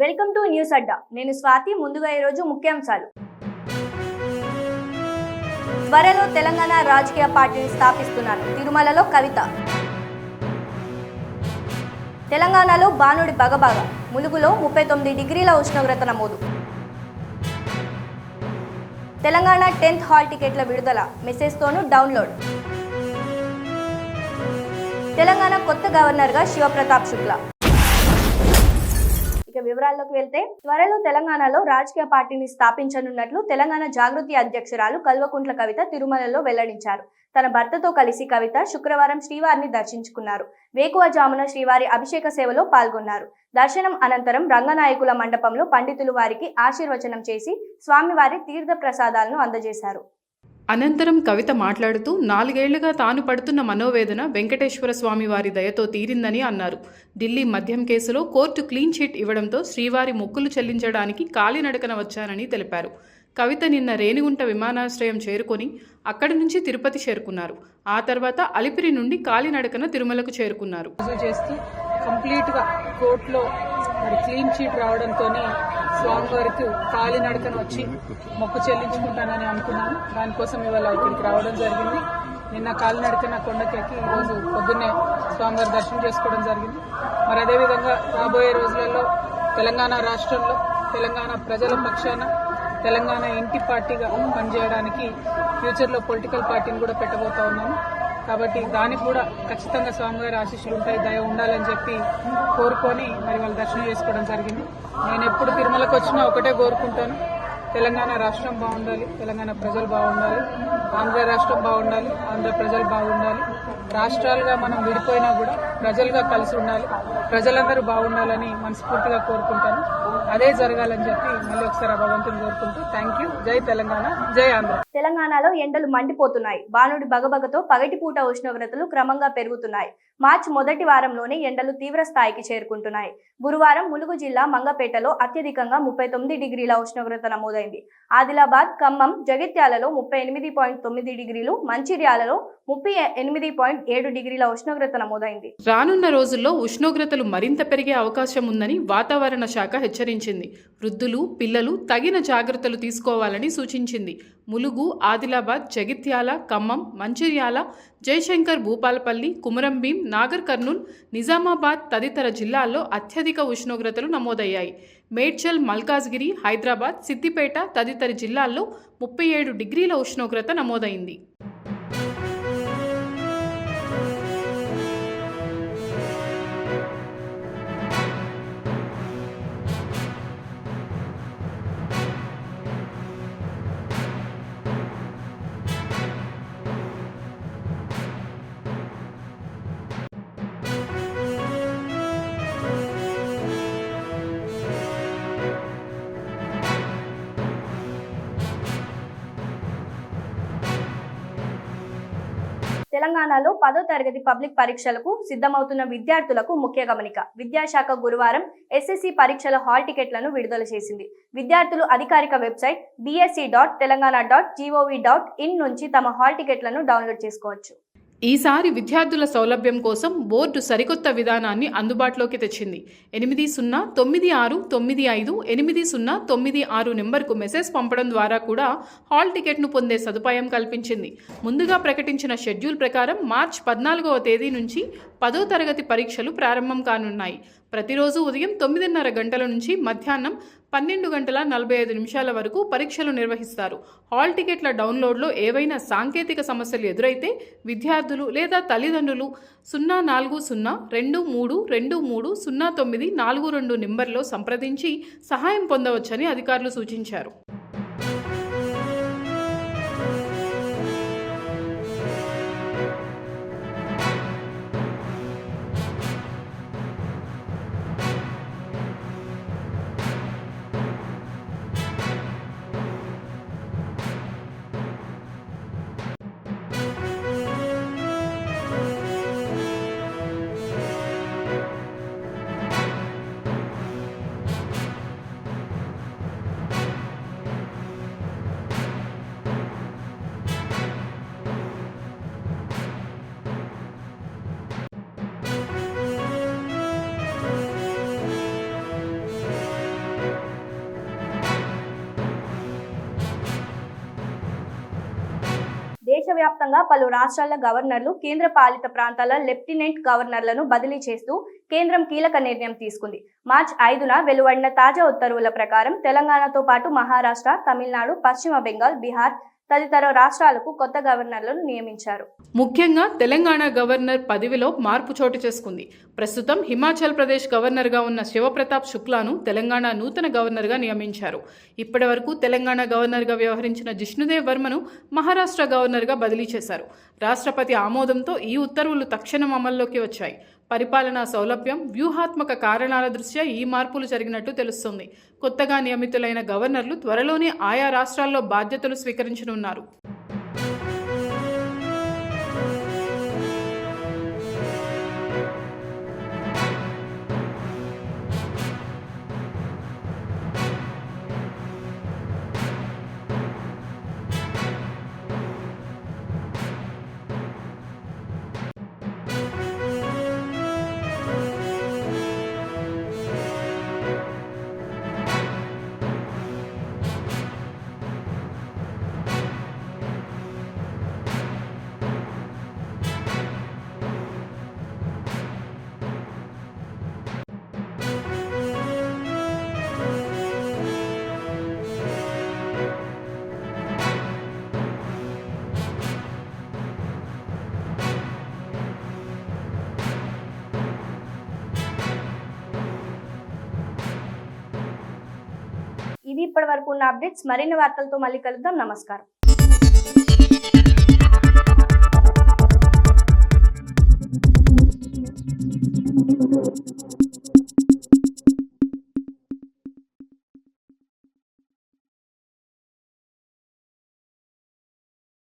Welcome to news అడ్డా. నేను స్వాతి. ముందుగా ఈరోజు ముఖ్యాంశాలు. త్వరలో తెలంగాణ రాజకీయ పార్టీని స్థాపిస్తున్నారు తిరుమలలో కవిత. తెలంగాణలో బాణుడి బగబగ. ములుగులో 39 డిగ్రీల ఉష్ణోగ్రత నమోదు. తెలంగాణ 10th హాల్ టికెట్ల విడుదల. మెసేజ్తోనూ డౌన్లోడ్. తెలంగాణ కొత్త గవర్నర్గా శివప్రతాప్ శుక్లా. ఇక వివరాల్లోకి వెళ్తే, త్వరలో తెలంగాణలో రాజకీయ పార్టీని స్థాపించనున్నట్లు తెలంగాణ జాగృతి అధ్యక్షురాలు కల్వకుంట్ల కవిత తిరుమలలో వెల్లడించారు. తన భర్తతో కలిసి కవిత శుక్రవారం శ్రీవారిని దర్శించుకున్నారు. వేకువజామున శ్రీవారి అభిషేక సేవలో పాల్గొన్నారు. దర్శనం అనంతరం రంగనాయకుల మండపంలో పండితులు వారికి ఆశీర్వచనం చేసి స్వామివారి తీర్థ ప్రసాదాలను అందజేశారు. అనంతరం కవిత మాట్లాడుతూ 4 ఏళ్లుగా తాను పడుతున్న మనోవేదన వెంకటేశ్వర స్వామి వారి దయతో తీరిందని అన్నారు. ఢిల్లీ మద్యం కేసులో కోర్టు క్లీన్ చిట్ ఇవ్వడంతో శ్రీవారి మొక్కులు చెల్లించడానికి కాలినడకన వచ్చారని తెలిపారు. కవిత నిన్న రేణిగుంట విమానాశ్రయం చేరుకొని అక్కడి నుంచి తిరుపతి చేరుకున్నారు. ఆ తర్వాత అలిపిరి నుండి కాలినడకన తిరుమలకు చేరుకున్నారు. కంప్లీట్గా కోర్టులో మరి క్లీన్ చీట్ రావడంతో స్వామివారికి కాలినడకన వచ్చి మొక్కు చెల్లించుకుంటానని అనుకున్నాను. దానికోసం ఇవాళ ఇక్కడికి రావడం జరిగింది. నిన్న కాలినడకన కొండకెక్కి ఈరోజు పొద్దున్నే స్వామివారి దర్శనం చేసుకోవడం జరిగింది. మరి అదేవిధంగా రాబోయే రోజులలో తెలంగాణ రాష్ట్రంలో తెలంగాణ ప్రజల పక్షాన తెలంగాణ ఇంటి పార్టీగా పనిచేయడానికి ఫ్యూచర్లో పొలిటికల్ పార్టీని కూడా పెట్టబోతా ఉన్నాను. కాబట్టి దానికి కూడా ఖచ్చితంగా స్వామివారి ఆశీస్సులు ఉంటాయి, దయ ఉండాలని చెప్పి కోరుకొని మరి వాళ్ళు దర్శనం చేసుకోవడం జరిగింది. నేను ఎప్పుడు తిరుమలకు వచ్చినా ఒకటే కోరుకుంటాను, తెలంగాణ రాష్ట్రం బాగుండాలి, తెలంగాణ ప్రజలు బాగుండాలి, ఆంధ్ర రాష్ట్రం బాగుండాలి, ఆంధ్ర ప్రజలు బాగుండాలి. రాష్ట్రాలుగా మనం విడిపోయినా కూడా ప్రజలుగా కలిసి ఉండాలి, ప్రజలందరూ బాగుండాలని మనస్ఫూర్తిగా కోరుకుంటాను. అదే జరగాలని చెప్పి మళ్ళీ ఒకసారి భగవంతుని కోరుకుంటూ థ్యాంక్ యూ. జై తెలంగాణ, జై ఆంధ్ర. తెలంగాణలో ఎండలు మండిపోతున్నాయి. బాణుడి బగబగతో పగటిపూట ఉష్ణోగ్రతలు క్రమంగా పెరుగుతున్నాయి. మార్చి మొదటి వారంలోనే ఎండలు తీవ్ర స్థాయికి చేరుకుంటున్నాయి. గురువారం ములుగు జిల్లా మంగపేటలో అత్యధికంగా 39 డిగ్రీల ఉష్ణోగ్రత నమోదైంది. ఆదిలాబాద్, ఖమ్మం, జగిత్యాలలో 38.9 డిగ్రీలు, మంచిర్యాలలో 38.7 డిగ్రీల ఉష్ణోగ్రత నమోదైంది. రానున్న రోజుల్లో ఉష్ణోగ్రతలు మరింత పెరిగే అవకాశం ఉందని వాతావరణ శాఖ హెచ్చరించింది. వృద్ధులు, పిల్లలు తగిన జాగ్రత్తలు తీసుకోవాలని సూచించింది. ములుగు, ఆదిలాబాద్, జగిత్యాల, ఖమ్మం, మంచిర్యాల, జయశంకర్ భూపాలపల్లి, కుమరంభీం, నాగర్ కర్నూల్, నిజామాబాద్ తదితర జిల్లాల్లో అత్యధిక ఉష్ణోగ్రతలు నమోదయ్యాయి. మేడ్చల్, మల్కాజ్గిరి, హైదరాబాద్, సిద్దిపేట తదితర జిల్లాల్లో 37 డిగ్రీల ఉష్ణోగ్రత నమోదైంది. తెలంగాణలో 10వ తరగతి పబ్లిక్ పరీక్షలకు సిద్ధమవుతున్న విద్యార్థులకు ముఖ్య గమనిక. విద్యాశాఖ గురువారం ఎస్ఎస్సి పరీక్షల హాల్ టికెట్లను విడుదల చేసింది. విద్యార్థులు అధికారిక వెబ్సైట్ bsc.telangana.gov.in నుంచి తమ హాల్ టికెట్లను డౌన్లోడ్ చేసుకోవచ్చు. ఈసారి విద్యార్థుల సౌలభ్యం కోసం బోర్డు సరికొత్త విధానాన్ని అందుబాటులోకి తెచ్చింది. 8096958096 నెంబర్కు మెసేజ్ పంపడం ద్వారా కూడా హాల్ టికెట్ను పొందే సదుపాయం కల్పించింది. ముందుగా ప్రకటించిన షెడ్యూల్ ప్రకారం మార్చి 14వ తేదీ నుంచి 10వ తరగతి పరీక్షలు ప్రారంభం కానున్నాయి. ప్రతిరోజు ఉదయం 9:30 గంటల నుంచి మధ్యాహ్నం 12:45 వరకు పరీక్షలు నిర్వహిస్తారు. హాల్ టికెట్ల డౌన్లోడ్లో ఏవైనా సాంకేతిక సమస్యలు ఎదురైతే విద్యార్థులు లేదా తల్లిదండ్రులు 04023230942 నెంబర్లో సంప్రదించి సహాయం పొందవచ్చని అధికారులు సూచించారు. దేశవ్యాప్తంగా పలు రాష్ట్రాల గవర్నర్లు, కేంద్ర పాలిత ప్రాంతాల లెఫ్టినెంట్ గవర్నర్లను బదిలీ చేస్తూ కేంద్రం కీలక నిర్ణయం తీసుకుంది. మార్చి 5న వెలువడిన తాజా ఉత్తర్వుల ప్రకారం తెలంగాణతో పాటు మహారాష్ట్ర, తమిళనాడు, పశ్చిమ బెంగాల్, బీహార్ తదితర రాష్ట్రాలకు కొత్త గవర్నర్లను నియమించారు. ముఖ్యంగా తెలంగాణ గవర్నర్ పదవిలో మార్పు చోటు చేసుకుంది. ప్రస్తుతం హిమాచల్ ప్రదేశ్ గవర్నర్గా ఉన్న శివప్రతాప్ శుక్లాను తెలంగాణ నూతన గవర్నర్గా నియమించారు. ఇప్పటి వరకు తెలంగాణ గవర్నర్గా వ్యవహరించిన జిష్ణుదేవ్ వర్మను మహారాష్ట్ర గవర్నర్గా బదిలీ చేశారు. రాష్ట్రపతి ఆమోదంతో ఈ ఉత్తర్వులు తక్షణం అమల్లోకి వచ్చాయి. పరిపాలనా సౌలభ్యం, వ్యూహాత్మక కారణాల దృష్ట్యా ఈ మార్పులు జరిగినట్టు తెలుస్తోంది. కొత్తగా నియమితులైన గవర్నర్లు త్వరలోనే ఆయా రాష్ట్రాల్లో బాధ్యతలు స్వీకరించనున్నారు. ఇవి ఇప్పటి వరకు ఉన్న అప్డేట్స్. మరిన్ని వార్తలతో మళ్ళీ కలుద్దాం. నమస్కారం.